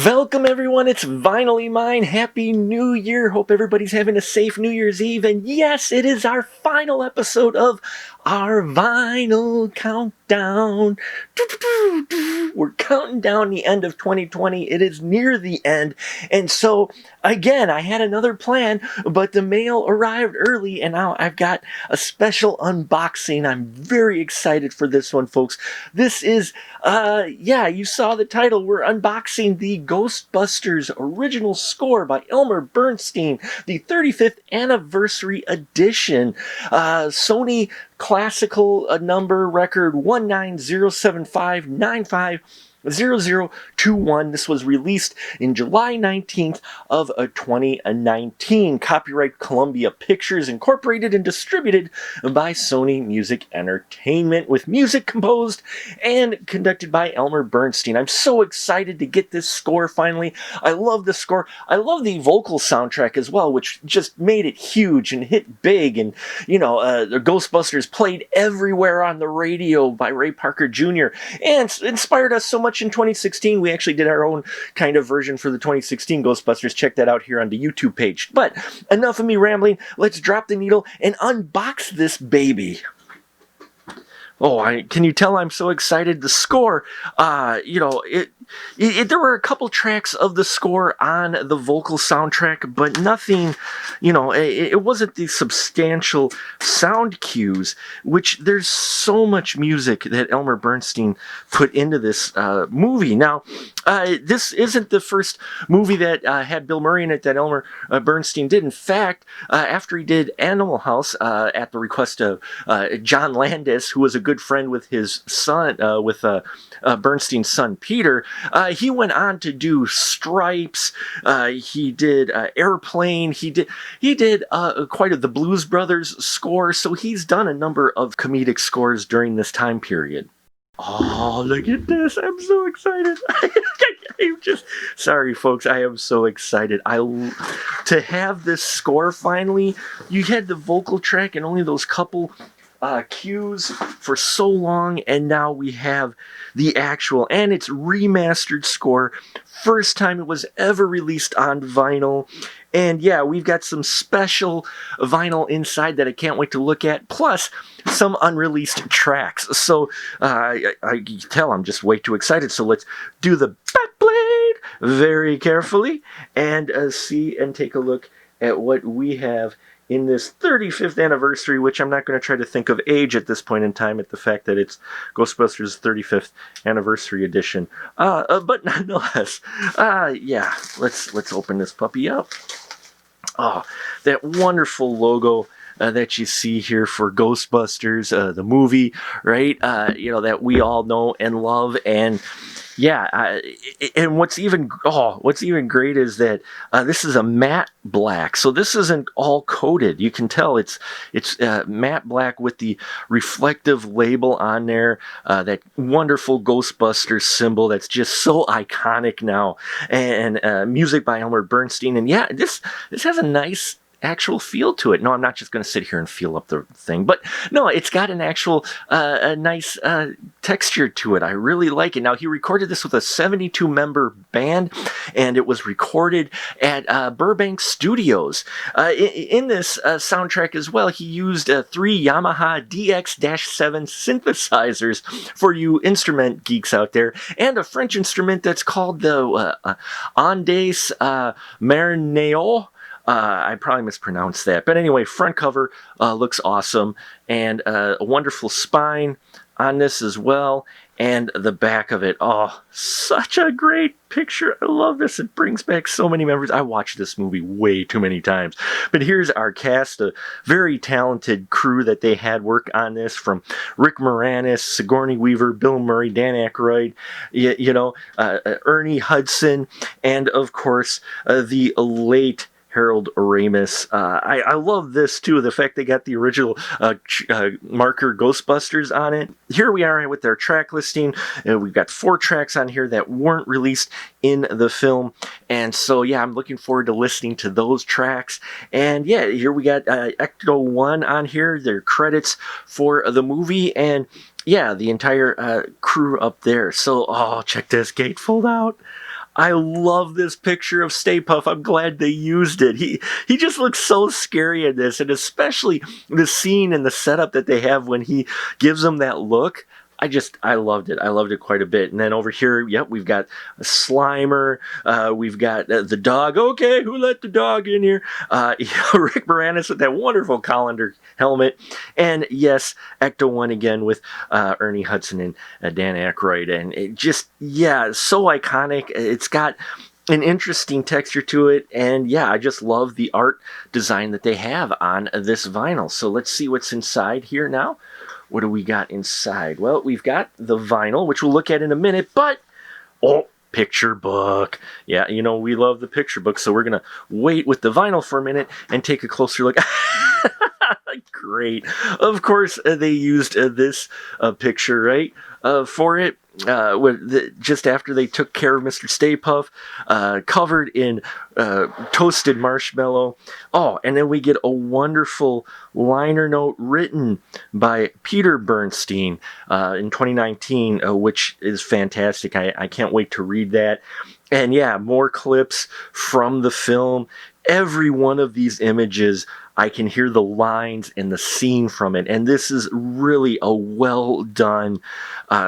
Welcome everyone, it's Vinylly Mine. Happy New Year. Hope everybody's having a safe New Year's Eve. And yes, it is our final episode of our vinyl countdown. We're counting down the end of 2020. It is near the end. And so, again, I had another plan, but the mail arrived early and now I've got a special unboxing. I'm very excited for this one, folks. This is, you saw the title. We're unboxing the Ghostbusters original score by Elmer Bernstein, the 35th anniversary edition. Sony classical number record 19075950021. This was released in July 19th of 2019. Copyright Columbia Pictures Incorporated and distributed by Sony Music Entertainment, with music composed and conducted by Elmer Bernstein. I'm so excited to get this score finally. I love the score. I love the vocal soundtrack as well, which just made it huge and hit big. And, the Ghostbusters played everywhere on the radio by Ray Parker Jr. and inspired us so much in 2016. We actually did our own kind of version for the 2016 Ghostbusters. Check that out here on the YouTube page. But enough of me rambling. Let's drop the needle and unbox this baby. Oh, can you tell I'm so excited? The score, there were a couple tracks of the score on the vocal soundtrack, but nothing, it wasn't the substantial sound cues, which there's so much music that Elmer Bernstein put into this movie. Now, this isn't the first movie that had Bill Murray in it that Elmer Bernstein did. In fact, after he did Animal House, at the request of John Landis, who was a good friend with his son, with Bernstein's son Peter, he went on to do Stripes. He did Airplane. He did quite the Blues Brothers score. So he's done a number of comedic scores during this time period. Oh, look at this. I'm so excited. Sorry, folks. I am so excited. To have this score finally. You had the vocal track and only those couple cues for so long, and now we have the actual, and it's remastered score. First time it was ever released on vinyl. And yeah, we've got some special vinyl inside that I can't wait to look at, plus some unreleased tracks. So I can tell I'm just way too excited. So let's do the backblade very carefully and see and take a look at what we have in this 35th anniversary, which I'm not going to try to think of age at this point in time, at the fact that it's Ghostbusters 35th anniversary edition. But nonetheless, let's open this puppy up. Oh, that wonderful logo that you see here for Ghostbusters, the movie, right? That we all know and love. And yeah, and what's even great is that this is a matte black, so this isn't all coated. You can tell it's matte black with the reflective label on there. That wonderful Ghostbusters symbol that's just so iconic now, and music by Elmer Bernstein. And yeah, this has a nice actual feel to it. No, I'm not just going to sit here and feel up the thing, but no, it's got an actual a nice texture to it. I really like it. Now, he recorded this with a 72-member band, and it was recorded at Burbank Studios. In this soundtrack as well, he used 3 Yamaha DX-7 synthesizers for you instrument geeks out there, and a French instrument that's called the Andes Marneo. I probably mispronounced that. But anyway, front cover looks awesome. And a wonderful spine on this as well. And the back of it. Oh, such a great picture. I love this. It brings back so many memories. I watched this movie way too many times. But here's our cast, a very talented crew that they had work on this, from Rick Moranis, Sigourney Weaver, Bill Murray, Dan Aykroyd, Ernie Hudson, and of course, the late Harold Ramis. I love this too, the fact they got the original marker Ghostbusters on it. Here we are with their track listing. We've got 4 tracks on here that weren't released in the film, and so yeah, I'm looking forward to listening to those tracks. And yeah, here we got Ecto 1 on here, their credits for the movie, and yeah, the entire crew up there. So, oh, check this gatefold out. I love this picture of Stay Puft. I'm glad they used it. He just looks so scary in this, and especially the scene and the setup that they have when he gives them that look. I loved it. I loved it quite a bit. And then over here, yep, we've got a Slimer. We've got the dog. Okay, who let the dog in here? Rick Moranis with that wonderful colander helmet. And yes, Ecto-1 again with Ernie Hudson and Dan Aykroyd. And it just, yeah, so iconic. It's got an interesting texture to it. And yeah, I just love the art design that they have on this vinyl. So let's see what's inside here now. What do we got inside? Well, we've got the vinyl, which we'll look at in a minute, but, oh, picture book. Yeah, you know, we love the picture book, so we're going to wait with the vinyl for a minute and take a closer look. Great. Of course, they used this picture, right, for it. Just after they took care of Mr. Stay Puft, covered in toasted marshmallow. Oh, and then we get a wonderful liner note written by Peter Bernstein in 2019, which is fantastic. I can't wait to read that. And yeah, more clips from the film. Every one of these images, I can hear the lines and the scene from it. And this is really a well done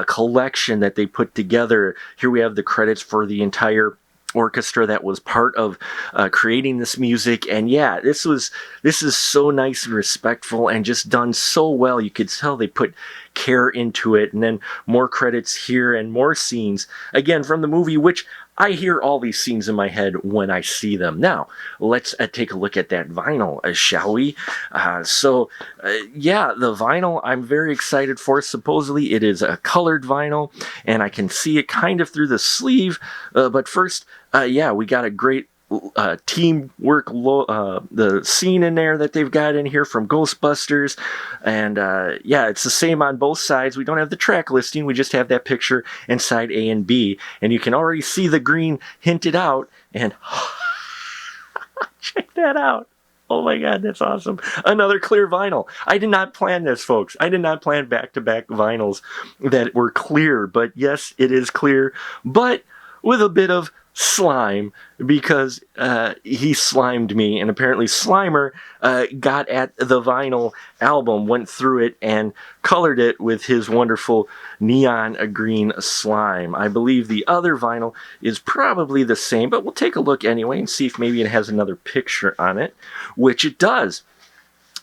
collection that they put together. Here we have the credits for the entire orchestra that was part of creating this music. And yeah, this is so nice and respectful and just done so well. You could tell they put care into it. And then more credits here and more scenes again from the movie, which I hear all these scenes in my head when I see them. Now, let's take a look at that vinyl, shall we? Yeah, the vinyl I'm very excited for. Supposedly it is a colored vinyl, and I can see it kind of through the sleeve. But first, yeah, we got a great teamwork, the scene in there that they've got in here from Ghostbusters. And yeah, it's the same on both sides. We don't have the track listing. We just have that picture inside A and B. And you can already see the green hinted out. And check that out. Oh my God, that's awesome. Another clear vinyl. I did not plan this, folks. I did not plan back-to-back vinyls that were clear. But yes, it is clear. But with a bit of slime, because he slimed me, and apparently Slimer got at the vinyl album, went through it, and colored it with his wonderful neon green slime. I believe the other vinyl is probably the same, but we'll take a look anyway and see if maybe it has another picture on it, which it does.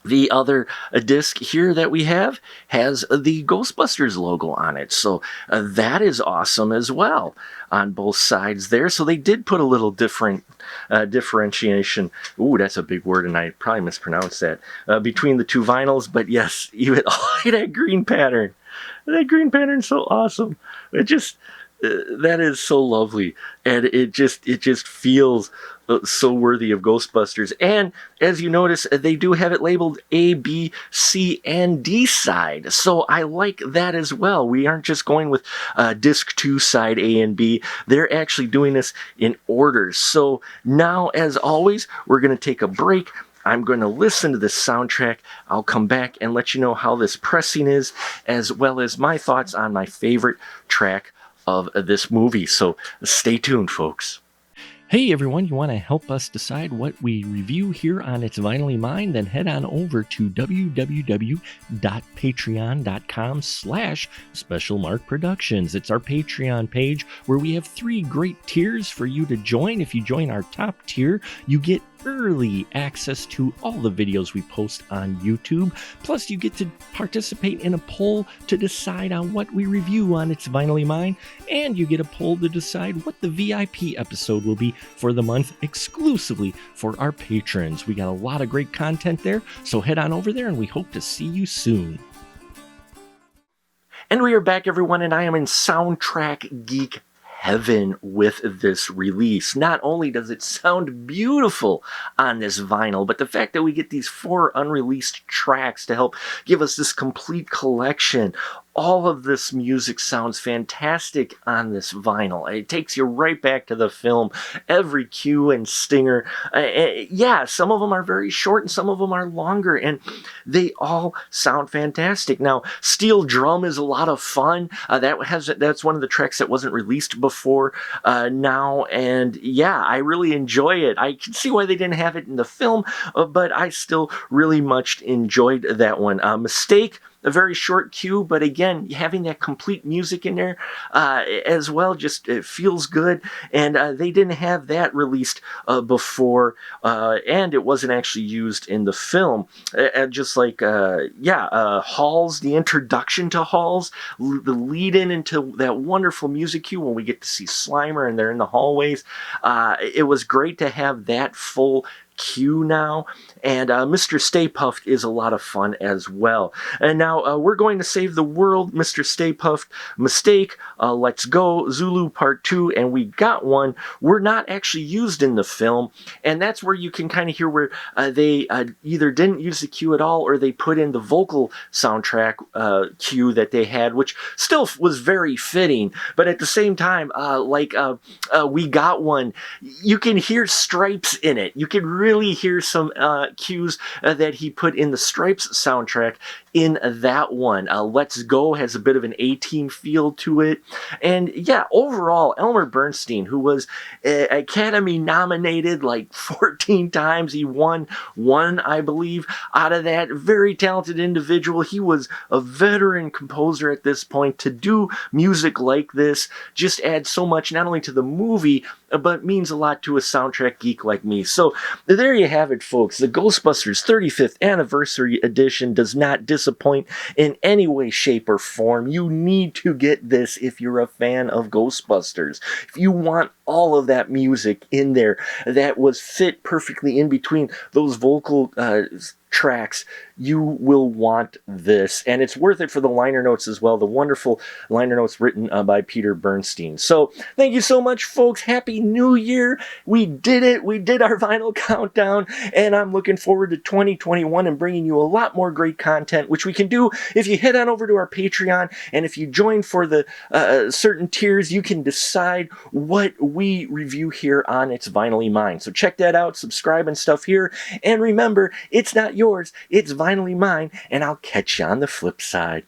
The other disc here that we have has the Ghostbusters logo on it. So that is awesome as well on both sides there. So they did put a little different differentiation. Ooh, that's a big word, and I probably mispronounced that. Between the two vinyls. But yes, even that green pattern. That green pattern's so awesome. It just... that is so lovely, and it just feels so worthy of Ghostbusters. And as you notice, they do have it labeled A, B, C, and D side, so I like that as well. We aren't just going with disc 2 side A and B. They're actually doing this in order. So now, as always, we're going to take a break. I'm going to listen to this soundtrack. I'll come back and let you know how this pressing is, as well as my thoughts on my favorite track of this movie. So stay tuned, folks. Hey everyone, you want to help us decide what we review here on It's Vinylly Mine? Then head on over to www.patreon.com/specialmarkproductions. It's our Patreon page where we have 3 great tiers for you to join. If you join our top tier, you get early access to all the videos we post on YouTube. Plus, you get to participate in a poll to decide on what we review on It's Vinylly Mine, and you get a poll to decide what the VIP episode will be for the month exclusively for our patrons. We got a lot of great content there, so head on over there and we hope to see you soon. And we are back, everyone, and I am in Soundtrack Geek heaven with this release. Not only does it sound beautiful on this vinyl, but the fact that we get these 4 unreleased tracks to help give us this complete collection. all of this music sounds fantastic on this vinyl. It takes you right back to the film. Every cue and stinger. Yeah, some of them are very short and some of them are longer, and they all sound fantastic. Now, Steel Drum is a lot of fun. That's one of the tracks that wasn't released before now, and yeah, I really enjoy it. I can see why they didn't have it in the film, but I still really much enjoyed that one. Mistake, a very short cue, but again, having that complete music in there as well, just it feels good. And they didn't have that released before, and it wasn't actually used in the film. Just like, Halls, the introduction to Halls, the lead in into that wonderful music cue when we get to see Slimer and they're in the hallways. It was great to have that full cue now, and Mr. Stay Puft is a lot of fun as well. And now we're going to save the world, Mr. Stay Puft, Mistake, Let's Go, Zulu Part 2, and we got one. We're not actually used in the film, and that's where you can kind of hear where they either didn't use the cue at all or they put in the vocal soundtrack cue that they had, which still was very fitting, but at the same time, we got one, you can hear Stripes in it. You can really hear some cues that he put in the Stripes soundtrack in that one. Let's Go has a bit of an A-Team feel to it. And yeah, overall, Elmer Bernstein, who was Academy nominated like 14 times, he won one, I believe, out of that. Very talented individual. He was a veteran composer at this point. To do music like this just adds so much, not only to the movie, but means a lot to a soundtrack geek like me. So there you have it, folks. The Ghostbusters 35th Anniversary Edition does not disappoint in any way, shape, or form. You need to get this if you're a fan of Ghostbusters. If you want all of that music in there that was fit perfectly in between those vocal tracks, you will want this, and it's worth it for the liner notes as well, the wonderful liner notes written by Peter Bernstein. So thank you so much, folks. Happy New Year. We did it. We did our vinyl countdown, and I'm looking forward to 2021 and bringing you a lot more great content, which we can do if you head on over to our Patreon, and if you join for the certain tiers, you can decide what we review here on It's Vinylly Mine. So check that out, subscribe and stuff here, and remember, it's not yours, it's Vinylly Mine, and I'll catch you on the flip side.